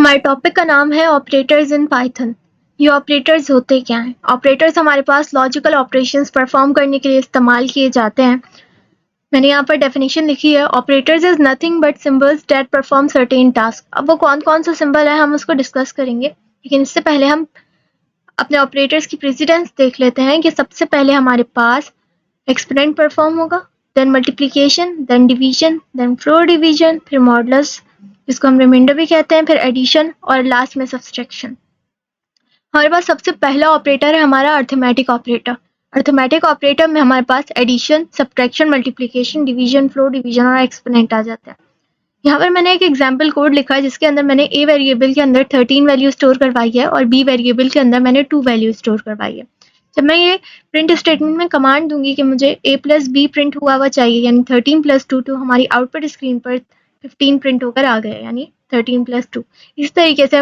हमारे टॉपिक का नाम है ऑपरेटर्स इन पाइथन। ये ऑपरेटर्स होते क्या हैं? ऑपरेटर्स हमारे पास लॉजिकल ऑपरेशंस परफॉर्म करने के लिए इस्तेमाल किए जाते हैं। मैंने यहाँ पर डेफिनेशन लिखी है, operators is nothing but symbols that perform certain task. अब वो कौन कौन सा सिंबल है हम उसको डिस्कस करेंगे, लेकिन इससे पहले हम अपने ऑपरेटर्स की प्रेसिडेंस देख लेते हैं कि सबसे पहले हमारे पास एक्सपोनेंट परफॉर्म होगा, then multiplication, then division, then floor division, फिर मॉडुलस जिसको हम रिमाइंडर भी कहते हैं, फिर एडिशन और लास्ट में सब्सट्रैक्शन। हमारे पास सबसे पहला ऑपरेटर है हमारा अर्थमेटिक ऑपरेटर। अर्थमेटिक ऑपरेटर में हमारे पास addition, subtraction, multiplication, division, floor division और एक्सपोनेंट आ जाते हैं। यहाँ पर मैंने एक एग्जाम्पल कोड लिखा है जिसके अंदर मैंने ए वेरिएबल के अंदर 13 वैल्यू स्टोर करवाई है और बी वेरिएबल के अंदर मैंने 2 वैल्यू स्टोर करवाई है। जब मैं ये प्रिंट स्टेटमेंट में कमांड दूंगी कि मुझे a प्लस बी प्रिंट हुआ चाहिए, यानी 13 प्लस 2, तो हमारी आउटपुट स्क्रीन पर 15 प्रिंट होकर आ गया, यानी 13 प्लस 2। इस तरीके से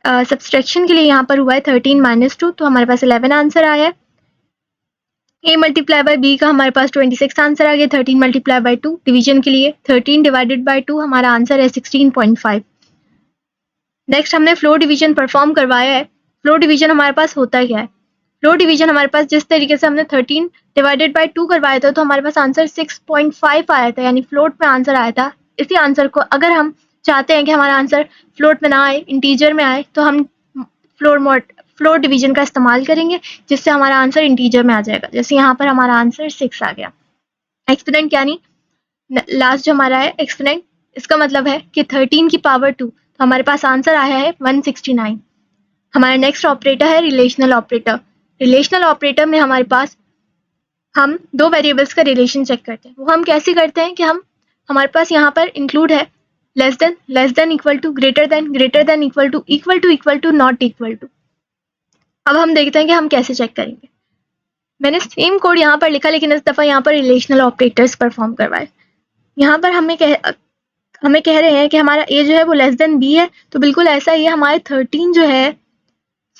सब्सट्रैक्शन के लिए यहाँ पर हुआ है 13 माइनस 2, तो हमारे पास 11 आंसर आया है। a मल्टीप्लाई बाय b का हमारे पास 26 आंसर आ गया, 13 मल्टीप्लाई बाय 2। डिवीजन के लिए 13 डिवाइडेड बाय 2 हमारा आंसर है 16.5। नेक्स्ट हमने फ्लोर डिवीजन परफॉर्म करवाया है। फ्लोर डिवीजन हमारे पास होता क्या है? फ्लोर डिवीजन हमारे पास जिस तरीके से हमने 13 डिवाइडेड बाय 2 करवाया था, तो हमारे पास आंसर 6.5 आया था, यानी फ्लोट में आंसर आया था। इसी आंसर को अगर हम चाहते हैं कि हमारा आंसर फ्लोट में ना आए, इंटीजर में आए, तो हम फ्लोर डिवीजन का इस्तेमाल करेंगे, जिससे हमारा आंसर इंटीजर में आ जाएगा। जैसे यहाँ पर हमारा आंसर 6 आ गया। एक्सपोनेंट यानी लास्ट जो हमारा है एक्सपोनेंट, इसका मतलब है कि 13 की पावर 2, तो हमारे पास आंसर आया है 169। हमारा नेक्स्ट ऑपरेटर है रिलेशनल ऑपरेटर। रिलेशनल ऑपरेटर में हमारे पास हम दो वेरिएबल्स का रिलेशन चेक करते हैं। वो हम कैसे करते हैं कि हमारे पास यहाँ पर इंक्लूड है less than equal to, greater than equal to, not equal to. अब हम देखते हैं कि हम कैसे चेक करेंगे। मैंने सेम कोड यहाँ पर लिखा, लेकिन इस दफ़ा यहाँ पर रिलेशनल ऑपरेटर्स परफॉर्म करवाए। यहाँ पर हमें कह रहे हैं कि हमारा a जो है वो लेस देन b है, तो बिल्कुल ऐसा ही है। हमारे 13 जो है,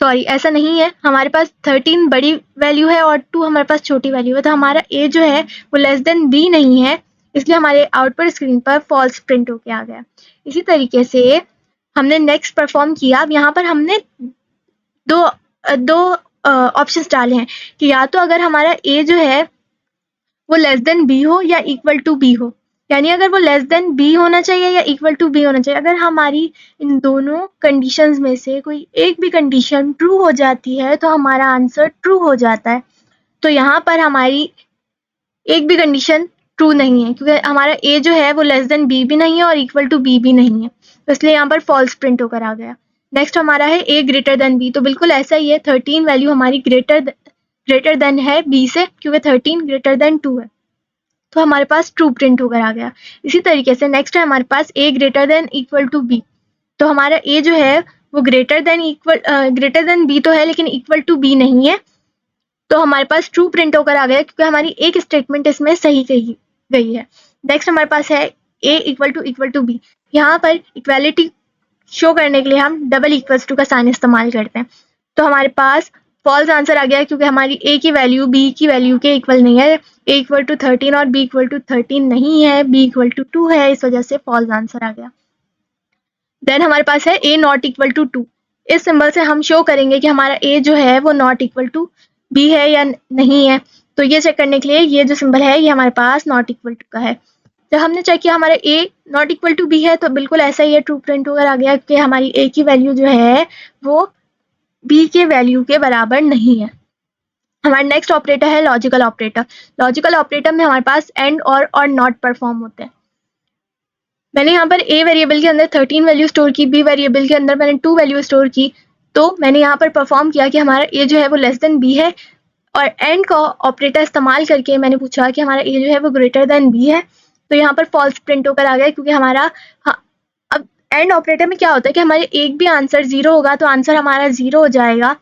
सॉरी ऐसा नहीं है, हमारे पास 13 बड़ी वैल्यू है और 2 हमारे पास छोटी वैल्यू है, तो हमारा a जो है वो लेस देन b नहीं है, इसलिए हमारे आउटपुट स्क्रीन पर फॉल्स प्रिंट होके आ गया। इसी तरीके से हमने नेक्स्ट परफॉर्म किया। अब यहाँ पर हमने दो ऑप्शंस डाले हैं कि या तो अगर हमारा a जो है वो लेस देन b हो या इक्वल टू b हो, यानी अगर वो लेस देन b होना चाहिए या इक्वल टू b होना चाहिए। अगर हमारी इन दोनों कंडीशंस में से कोई एक भी कंडीशन ट्रू हो जाती है तो हमारा आंसर ट्रू हो जाता है। तो यहाँ पर हमारी एक भी कंडीशन ट्रू नहीं है, क्योंकि हमारा a जो है वो लेस देन b भी नहीं है और इक्वल टू b भी नहीं है, तो इसलिए यहाँ पर फॉल्स प्रिंट होकर आ गया। नेक्स्ट हमारा है a ग्रेटर देन b, तो बिल्कुल ऐसा ही है। 13 वैल्यू हमारी ग्रेटर देन है b से, क्योंकि 13 ग्रेटर देन 2 है, तो हमारे पास ट्रू प्रिंट होकर आ गया। इसी तरीके से नेक्स्ट है हमारे पास a greater than equal to b, तो हमारा a जो है वो ग्रेटर देन b तो है, लेकिन इक्वल टू b नहीं है, तो हमारे पास ट्रू प्रिंट होकर आ गया, क्योंकि हमारी एक स्टेटमेंट इसमें सही कही गई है। नेक्स्ट हमारे पास है a इक्वल टू b। यहाँ पर इक्वालिटी शो करने के लिए हम डबल इक्वल्स टू का साइन इस्तेमाल करते हैं, तो हमारे पास फॉल्स आंसर आ गया, क्योंकि हमारी a की वैल्यू b की वैल्यू के इक्वल नहीं है। a इक्वल टू 13 और b इक्वल टू 13 नहीं है, b इक्वल टू 2 है, इस वजह से फॉल्स आंसर आ गया। देन हमारे पास है a नॉट इक्वल टू 2। इस सिंबल से हम शो करेंगे कि हमारा a जो है वो नॉट इक्वल टू b है या नहीं है। तो ये चेक करने के लिए ये जो सिंबल है ये हमारे पास नॉट इक्वल टू का है। जब हमने चेक किया हमारा a not equal to b है, तो बिल्कुल ऐसा ही है, ट्रू प्रिंट होकर आ गया, क्योंकि हमारी a की वैल्यू जो है वो b के वैल्यू के बराबर नहीं है। हमारा नेक्स्ट ऑपरेटर है लॉजिकल ऑपरेटर। लॉजिकल ऑपरेटर में हमारे पास एंड और नॉट परफॉर्म होते हैं। मैंने यहाँ पर a वेरिएबल के अंदर 13 वैल्यू स्टोर की, b वेरिएबल के अंदर मैंने 2 वैल्यू स्टोर की, तो मैंने यहाँ पर परफॉर्म किया कि हमारा a जो है वो लेस देन b है, और एंड का ऑपरेटर इस्तेमाल करके मैंने पूछा कि हमारा a जो है वो ग्रेटर देन b है, तो यहाँ पर फॉल्स प्रिंट होकर आ गया, क्योंकि हमारा अब एंड ऑपरेटर में क्या होता है कि हमारे एक भी आंसर 0 होगा तो आंसर हमारा 0 हो जाएगा।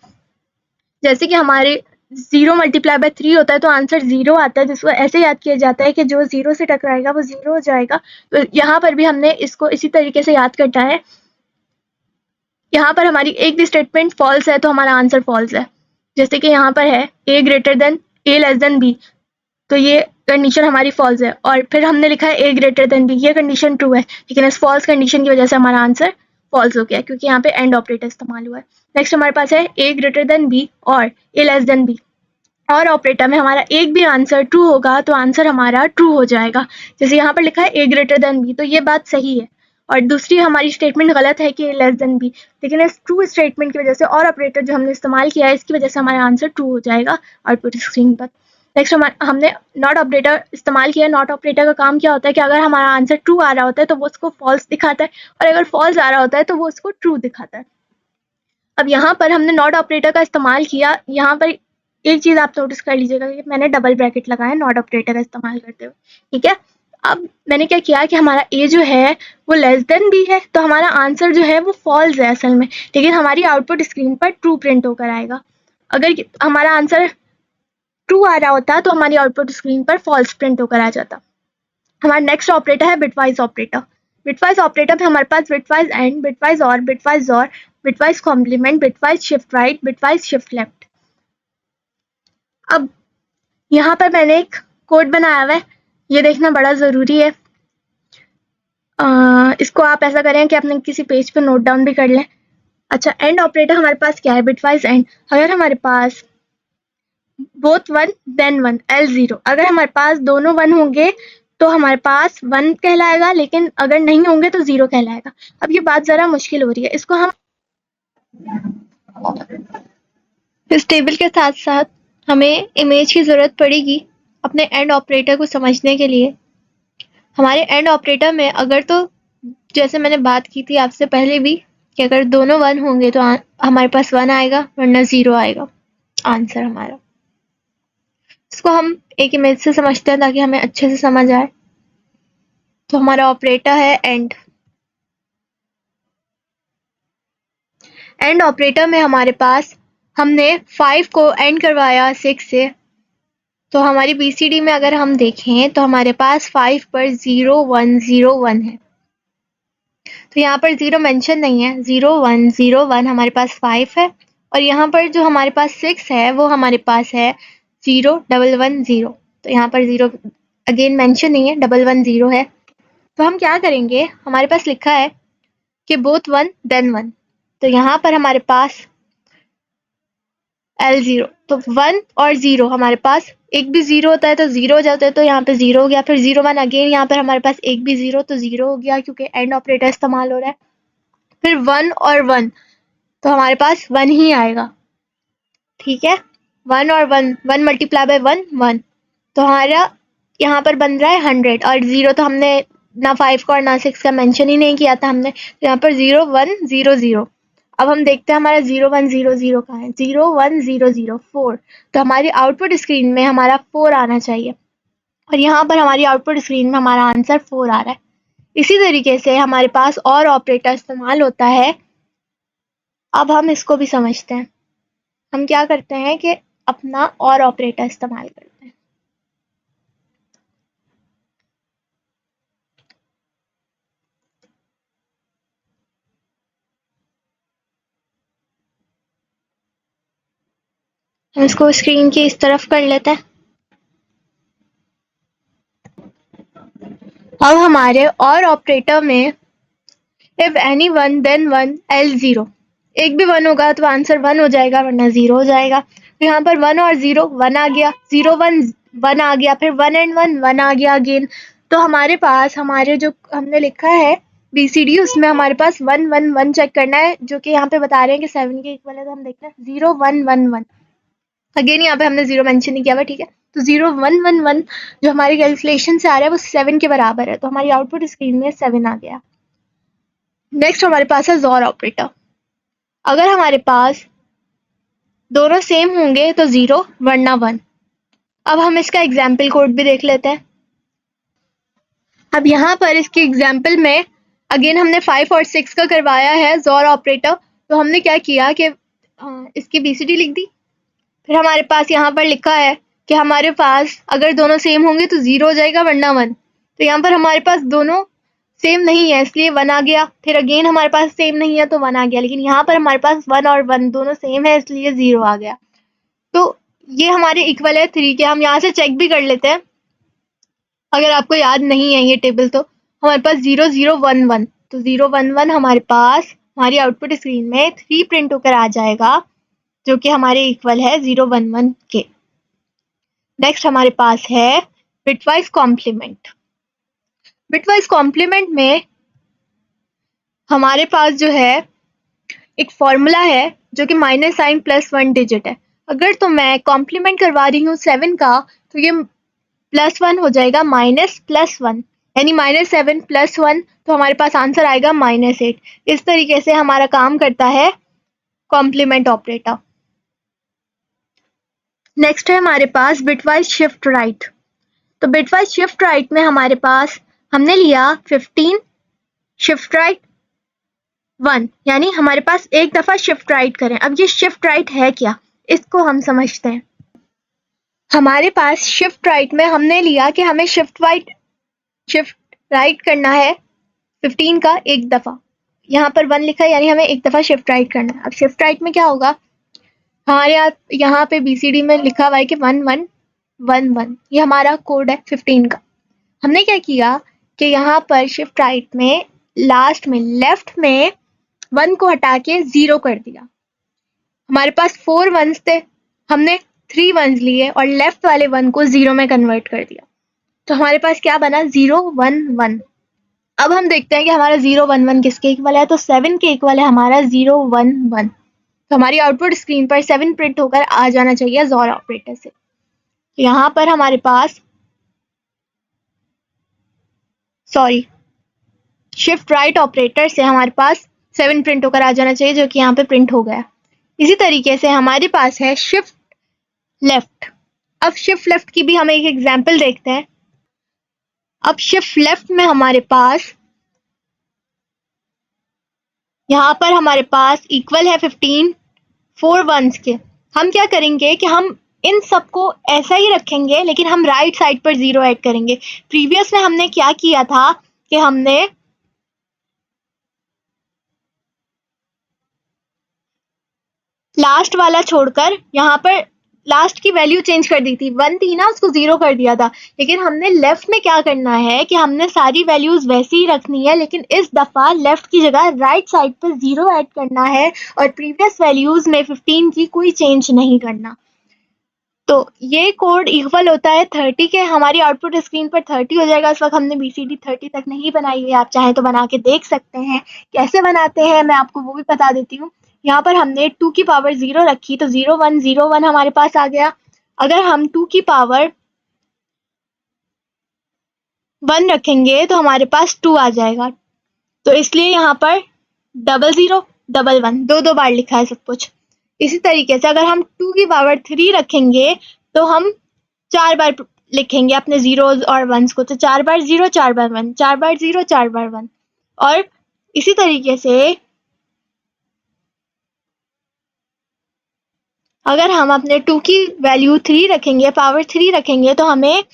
जैसे कि हमारे 0 मल्टीप्लाई बाय 3 होता है तो आंसर 0 आता है, जिसको ऐसे याद किया जाता है कि जो 0 से टकराएगा वो 0 हो जाएगा। तो यहाँ पर भी हमने इसको इसी तरीके से याद करना है। यहाँ पर हमारी एक भी स्टेटमेंट फॉल्स है तो हमारा आंसर फॉल्स है। जैसे कि यहाँ पर है a लेस देन b, तो ये कंडीशन हमारी फॉल्स है, और फिर हमने लिखा है a ग्रेटर देन b, ये कंडीशन ट्रू है, लेकिन इस फॉल्स कंडीशन की वजह से हमारा आंसर फॉल्स हो गया क्योंकि यहाँ पे एंड ऑपरेटर इस्तेमाल हुआ है। नेक्स्ट हमारे पास है ए ग्रेटर देन बी और ए लेस देन बी। और ऑपरेटर में हमारा एक भी आंसर ट्रू होगा तो आंसर हमारा ट्रू हो जाएगा। जैसे यहाँ पर लिखा है ए ग्रेटर देन बी, तो ये बात सही है। और दूसरी हमारी स्टेटमेंट गलत है कि ए लेस देन बी, लेकिन इस ट्रू स्टेटमेंट की वजह से और ऑपरेटर जो हमने इस्तेमाल किया है इसकी वजह से हमारा आंसर ट्रू हो जाएगा आउटपुट स्क्रीन पर। नेक्स्ट हमने नॉट ऑपरेटर इस्तेमाल किया। नॉट ऑपरेटर का काम क्या होता है कि अगर हमारा आंसर ट्रू आ रहा होता है तो वो उसको फॉल्स दिखाता है, और अगर फॉल्स आ रहा होता है तो वो उसको ट्रू दिखाता है। अब यहाँ पर हमने नॉट ऑपरेटर का इस्तेमाल किया। यहाँ पर एक चीज़ आप नोटिस कर लीजिएगा कि मैंने डबल ब्रैकेट लगाया नॉट ऑपरेटर का इस्तेमाल करते हुए, ठीक है। अब मैंने क्या किया कि हमारा ए जो है वो लेस देन बी है, तो हमारा आंसर जो है वो फॉल्स है असल में, लेकिन हमारी आउटपुट स्क्रीन पर ट्रू प्रिंट होकर आएगा। अगर हमारा आंसर ट्रू आ रहा होता तो हमारी आउटपुट स्क्रीन पर फॉल्स प्रिंट होकर आ जाता। हमारा नेक्स्ट ऑपरेटर है बिटवाइज ऑपरेटर। बिटवाइज ऑपरेटर में हमारे पास bitwise and, bitwise or, bitwise complement, bitwise shift right, bitwise shift left. अब यहाँ पर मैंने एक कोड बनाया हुआ है, ये देखना बड़ा ज़रूरी है। इसको आप ऐसा करें कि अपने किसी पेज पर नोट डाउन भी कर लें। अच्छा, एंड ऑपरेटर हमारे पास क्या है? Bitwise and. अगर हमारे पास both one then one L0, अगर हमारे पास दोनों वन होंगे तो हमारे पास वन कहलाएगा, लेकिन अगर नहीं होंगे तो जीरो कहलाएगा। अब ये बात ज़रा मुश्किल हो रही है, इसको हम इस टेबल के साथ साथ हमें इमेज की ज़रूरत पड़ेगी अपने एंड ऑपरेटर को समझने के लिए। हमारे एंड ऑपरेटर में अगर तो जैसे मैंने बात की थी आपसे पहले भी कि अगर दोनों वन होंगे तो हमारे पास वन आएगा वरना ज़ीरो आएगा आंसर हमारा। इसको हम एक इमेज से समझते हैं ताकि हमें अच्छे से समझ आए। तो हमारा ऑपरेटर है एंड। एंड ऑपरेटर में हमारे पास हमने 5 को एंड करवाया 6 से, तो हमारी BCD में अगर हम देखें तो हमारे पास 5 पर 0 1 0 1 है। तो यहाँ पर 0 मेंशन नहीं है, 0 1 0 1 हमारे पास 5 है, और यहाँ पर जो हमारे पास 6 है वो हमारे पास है 0 1 1 0। तो यहाँ पर 0 अगेन मेंशन नहीं है, 1 1 0 है। तो हम क्या करेंगे, हमारे पास लिखा है कि बोथ वन देन वन, तो यहाँ पर हमारे पास L0, तो 1 और 0 हमारे पास एक भी 0 होता है तो 0 हो जाता है, तो यहाँ पे 0 हो गया। फिर 0 1 अगेन, यहाँ पर हमारे पास एक भी 0 तो 0 हो गया क्योंकि एंड ऑपरेटर इस्तेमाल हो रहा है। फिर 1 और 1 तो हमारे पास 1 ही आएगा, ठीक है। 1 और 1, 1 मल्टीप्लाई बाय 1 1, तो हमारा यहाँ पर बन रहा है 100। और 0 तो हमने ना 5 का और ना 6 का मेंशन ही नहीं किया था हमने, तो यहाँ पर 0 1 0 0। अब हम देखते हैं हमारा 0 1 0 0 कहाँ है, 0 1 0 0 4, तो हमारी आउटपुट स्क्रीन में हमारा 4 आना चाहिए, और यहाँ पर हमारी आउटपुट स्क्रीन में हमारा आंसर 4 आ रहा है। इसी तरीके से हमारे पास और ऑपरेटर इस्तेमाल होता है। अब हम इसको भी समझते हैं। हम क्या करते हैं कि अपना और ऑपरेटर इस्तेमाल करते हैं। हम इसको स्क्रीन की इस तरफ कर लेते हैं। अब हमारे और ऑपरेटर में if any one then one L0, एक भी 1 होगा तो आंसर 1 हो जाएगा वरना 0 हो जाएगा। तो यहाँ पर 1 और 0 1 आ गया, 0 1 1 आ गया, फिर 1 एंड 1 1 आ गया अगेन। तो हमारे पास हमारे जो हमने लिखा है BCD उसमें हमारे पास 1 1 1 चेक करना है, जो कि यहाँ पे बता रहे हैं कि 7 के इक्वल है। तो हम देखते हैं 0 1 1 1, अगेन यहाँ पे हमने 0 मेंशन नहीं किया हुआ, ठीक है। तो 0 1 1 1 जो हमारी कैलकुलेशन से आ रहा है वो 7 के बराबर है, तो हमारी आउटपुट स्क्रीन में 7 आ गया। नेक्स्ट हमारे पास है जोर ऑपरेटर। अगर हमारे पास दोनों सेम होंगे तो 0 वरना 1। अब हम इसका एग्जाम्पल कोड भी देख लेते हैं। अब यहाँ पर इसके एग्जाम्पल में अगेन हमने 5 और 6 का करवाया है जोर ऑपरेटर। तो हमने क्या किया कि इसकी BCD लिख दी। फिर हमारे पास यहाँ पर लिखा है कि हमारे पास अगर दोनों सेम होंगे तो 0 हो जाएगा वरना 1। तो यहाँ पर हमारे पास दोनों सेम नहीं है इसलिए 1 आ गया। फिर अगेन हमारे पास सेम नहीं है तो 1 आ गया, लेकिन यहाँ पर हमारे पास 1 और 1 दोनों सेम है इसलिए 0 आ गया। तो ये हमारे इक्वल है 3 के। हम यहाँ से चेक भी कर लेते हैं, अगर आपको याद नहीं है ये टेबल तो हमारे पास 0 0 1 1, तो 0 1 1 हमारे पास हमारी आउटपुट स्क्रीन में 3 प्रिंट होकर आ जाएगा, जो कि हमारे इक्वल है 011 के। नेक्स्ट हमारे पास है बिटवाइज कॉम्प्लीमेंट। बिटवाइज कॉम्प्लीमेंट में हमारे पास जो है एक फॉर्मूला है जो कि माइनस साइन प्लस 1 डिजिट है। अगर तो मैं कॉम्प्लीमेंट करवा रही हूँ 7 का, तो ये +1 हो जाएगा माइनस +1, यानी -7 + 1, तो हमारे पास आंसर आएगा -8। इस तरीके से हमारा काम करता है कॉम्प्लीमेंट ऑपरेटर। नेक्स्ट है हमारे पास बिटवाइज शिफ्ट राइट। तो बिटवाइज शिफ्ट राइट में हमारे पास हमने लिया 15 शिफ्ट राइट 1, यानी हमारे पास एक दफा शिफ्ट राइट करें। अब ये शिफ्ट राइट है क्या, इसको हम समझते हैं। हमारे पास शिफ्ट राइट में हमने लिया कि हमें शिफ्ट राइट करना है 15 का एक दफा। यहाँ पर 1 लिखा है, यानी हमें एक दफा शिफ्ट राइट करना है। अब शिफ्ट राइट में क्या होगा, हमारे यहाँ पे BCD में लिखा हुआ है कि 1111, ये हमारा कोड है 15 का। हमने क्या किया कि यहाँ पर शिफ्ट राइट में लास्ट में लेफ्ट में 1 को हटा के 0 कर दिया। हमारे पास 4 वंस थे, हमने 3 वंस लिए और लेफ्ट वाले 1 को 0 में कन्वर्ट कर दिया। तो हमारे पास क्या बना, 011। अब हम देखते हैं कि हमारा 011 किसके इक्वल है, तो 7 के इक्वल है हमारा 011। तो हमारी आउटपुट स्क्रीन पर 7 प्रिंट होकर आ जाना चाहिए XOR ऑपरेटर से। तो यहाँ पर हमारे पास शिफ्ट राइट ऑपरेटर से हमारे पास 7 प्रिंट होकर आ जाना चाहिए, जो कि यहाँ पे प्रिंट हो गया। इसी तरीके से हमारे पास है शिफ्ट लेफ्ट। अब शिफ्ट लेफ्ट की भी हम एक एग्जांपल देखते हैं। अब शिफ्ट लेफ्ट में हमारे पास यहाँ पर हमारे पास इक्वल है 15 4 वंस के। हम क्या करेंगे कि हम इन सबको ऐसा ही रखेंगे, लेकिन हम राइट साइड पर 0 ऐड करेंगे। प्रीवियस में हमने क्या किया था कि हमने लास्ट वाला छोड़कर यहाँ पर लास्ट की वैल्यू चेंज कर दी थी, 1 थी ना, उसको 0 कर दिया था। लेकिन हमने लेफ्ट में क्या करना है कि हमने सारी वैल्यूज वैसी ही रखनी है, लेकिन इस दफा लेफ्ट की जगह राइट साइड पर 0 ऐड करना है और प्रीवियस वैल्यूज में 15 की कोई चेंज नहीं करना। तो ये कोड इक्वल होता है 30 के। हमारी आउटपुट स्क्रीन पर 30 हो जाएगा। इस वक्त हमने BCD 30 तक नहीं बनाई है, आप चाहें तो बना के देख सकते हैं। कैसे बनाते हैं मैं आपको वो भी बता देती हूँ। यहाँ पर हमने 2 की पावर 0 रखी, तो 0101 हमारे पास आ गया। अगर हम 2 की पावर 1 रखेंगे तो हमारे पास 2 आ जाएगा। तो इसलिए यहाँ पर 0011 दो बार लिखा है सब कुछ। इसी तरीके से अगर हम 2 की पावर 3 रखेंगे तो हम 4 बार लिखेंगे अपने जीरोज और वंस को, तो 4 बार 0 4 बार 1, 4 बार 0 4 बार 1। और इसी तरीके से अगर हम अपने 2 की वैल्यू 3 रखेंगे, पावर 3 रखेंगे, तो हमें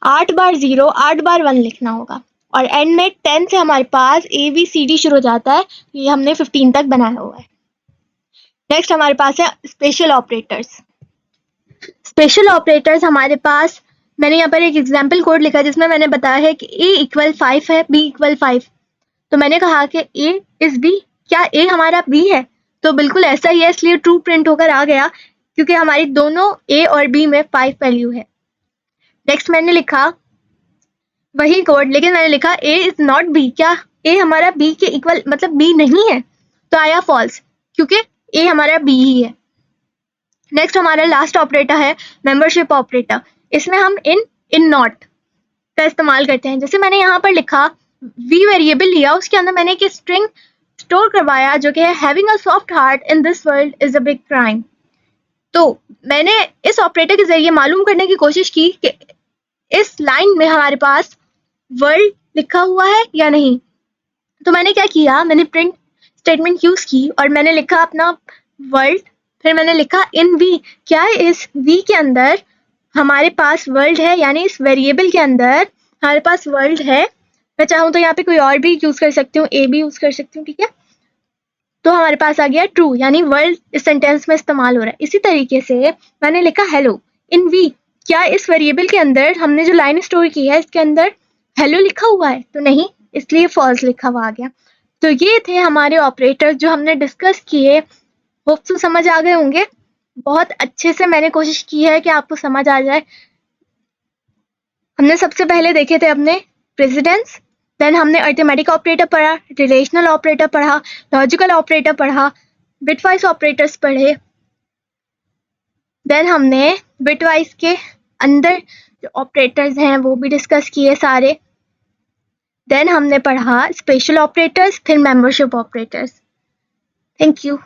8 बार 0 8 बार 1 लिखना होगा। और एंड में 10 से हमारे पास ABCD शुरू हो जाता है। ये हमने 15 तक बनाया हुआ है। नेक्स्ट हमारे पास है स्पेशल ऑपरेटर्स। स्पेशल ऑपरेटर्स हमारे पास, मैंने यहाँ पर एक एग्जाम्पल कोड लिखा है जिसमें मैंने बताया है कि A = 5 है, B = 5। तो मैंने कहा कि A is B, क्या A हमारा B है? तो बिल्कुल ऐसा ही है, इसलिए ट्रू प्रिंट होकर आ गया, क्योंकि हमारी दोनों A और B में 5 वैल्यू है। नेक्स्ट मैंने लिखा वही कोड, लेकिन मैंने लिखा A is not B, क्या A हमारा B के इक्वल मतलब B नहीं है? तो आया फॉल्स, क्योंकि A हमारा B ही है। नेक्स्ट हमारा लास्ट ऑपरेटर है मेंबरशिप ऑपरेटर। इसमें हम इन नॉट का इस्तेमाल करते हैं। जैसे मैंने यहाँ पर लिखा V वेरिएबल लिया, उसके अंदर मैंने एक स्ट्रिंग स्टोर करवाया जो कि है having a soft heart in this world is a big crime. तो मैंने इस ऑपरेटर के जरिए मालूम करने की कोशिश की कि इस लाइन में हमारे पास वर्ल्ड लिखा हुआ है या नहीं। तो मैंने क्या किया, मैंने प्रिंट स्टेटमेंट यूज की और मैंने लिखा अपना वर्ल्ड, फिर मैंने लिखा इन V, क्या इस V के अंदर हमारे पास वर्ल्ड है, यानी इस वेरिएबल के अंदर हमारे पास वर्ल्ड है। मैं चाहूँ तो यहाँ पे कोई और भी यूज कर सकती हूँ, A भी यूज कर सकती हूँ, ठीक है। तो हमारे पास आ गया ट्रू, यानी वर्ल्ड इस सेंटेंस में इस्तेमाल हो रहा है। इसी तरीके से मैंने लिखा हेलो इन V, क्या इस वेरिएबल के अंदर हमने जो लाइन स्टोर की है इसके अंदर हेलो लिखा हुआ है? तो नहीं, इसलिए फॉल्स लिखा हुआ आ गया। तो ये थे हमारे ऑपरेटर जो हमने डिस्कस किए। होप तो समझ आ गए होंगे। बहुत अच्छे से मैंने कोशिश की है कि आपको समझ आ जाए। हमने सबसे पहले देखे थे अपने प्रेसिडेंस, देन हमने अरिथमेटिक ऑपरेटर पढ़ा, रिलेशनल ऑपरेटर पढ़ा, लॉजिकल ऑपरेटर पढ़ा, बिटवाइज ऑपरेटर्स पढ़े, देन हमने बिटवाइज के अंदर जो ऑपरेटर्स हैं वो भी डिस्कस किए सारे, देन हमने पढ़ा स्पेशल ऑपरेटर्स, फिर मेंबरशिप ऑपरेटर्स। Thank you.